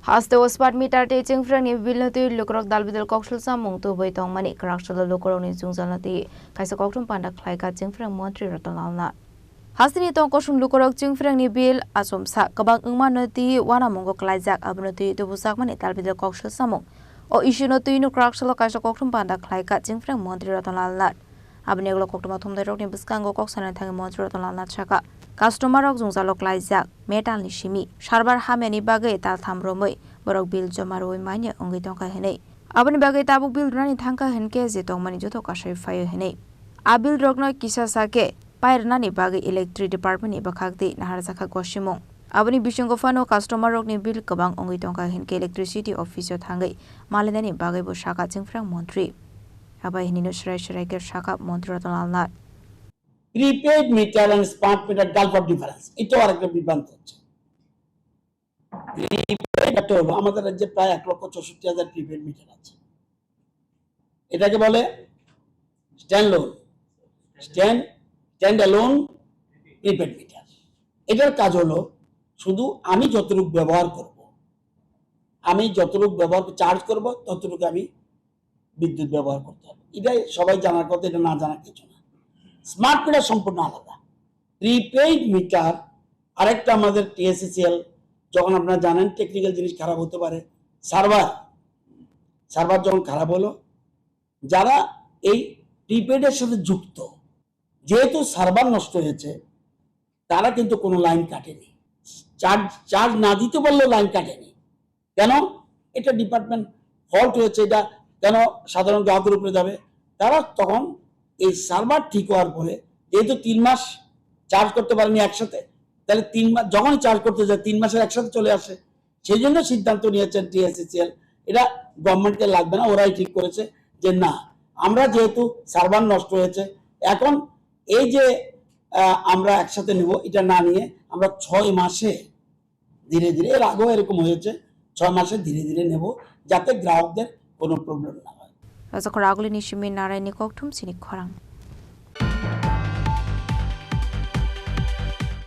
Haste ospat meter te chingfrang ni bilnati lukrok dalbidal kokshul samung tu bai tong mani krakshul lukrok ni chungjalati kaisa koktum panda khlai ka chingfrang montri ratanalna Hasini tong koshun lukrok chingfrang ni bil asomsa kabang ungmanati wana mongo klaijak abnati tu busak mani dalbidal kokshul samung o ishunati nu krakshul kaisa koktum panda khlai ka chingfrang montri ratanalna abni glo koktum thumdai rok ni buskango koksana thang montri ratanalna chaka Customer rok jungzalo klaijak metal ni simi sarbar hameni bagai tal thamromoi borok bil jomaroi manya ongi tongka henei abani bagai tabuk bil rani thangka henke je tongmani joto kasai fayo henei abil rokno kisa sake pairnani bagai electric department ni bakhakti nahar jakha gosimong abani bisingo fano customer rok ni bil kabang ongi tongka henke electricity office thangai malenani bagai bo shaka chingfrang montri abai hinino shrai ke shaka montri ratanalna prepaid meter and smart meter gulf of difference এটাও আরেকটা বিভ্রান্ত হচ্ছে। Prepaid হলো আমাদের রাজ্যে প্রায় 1,64,000 prepaid metre আছে। এটাকে বলে স্ট্যান্ড অ্যালোন প্রিপেড মিটার। এটার কাজ হলো শুধু আমি যতটুকু ব্যবহার করব, আমি যতটুকু চার্জ করব ততটুকু আমি বিদ্যুৎ ব্যবহার করতে হবে। এটাই সবাই জানার কথা, এটা না জানার কিছু না। স্মার্ট মিটার সম্পূর্ণ আলাদা। প্রিপেইড মিটার আরেকটা আমাদের টিএসসিসিএল, যখন আপনারা জানেন টেকনিক্যাল জিনিস খারাপ হতে পারে, সার্ভার যখন খারাপ হলো, যারা এই প্রিপেইডের সাথে যুক্ত, যেহেতু সার্ভার নষ্ট হয়েছে, তারা কিন্তু কোনো লাইন কাটেনি, চার্জ না দিতে পারলেও লাইন কাটেনি। কেন? এটা ডিপার্টমেন্ট ফল্ট হয়েছে, এটা কেন সাধারণ গ্রাহকের উপরে যাবে? তারা তখন এই সার্ভার ঠিক হওয়ার পরে যেহেতু 3 মাস চার্জ করতে পারেনি একসাথে, তাহলে 3 মাস যখনই চার্জ করতে যায় 3 মাসের একসাথে চলে আসে। সেই জন্য সিদ্ধান্ত নিয়েছেন টিএসসিসিএল, এটা গভর্নমেন্টকে লাগবে না, ওরাই ঠিক করেছে যে না, আমরা যেহেতু সার্ভার নষ্ট হয়েছে, এখন এই যে আমরা একসাথে নেব, এটা না নিয়ে আমরা 6 মাসে ধীরে ধীরে, এর আগেও এরকম হয়েছে, 6 মাসে ধীরে ধীরে নেব, যাতে গ্রাহকদের কোনো প্রবলেম না হয়। Rajakor aguli ni shimi narai ni koktum sini khorang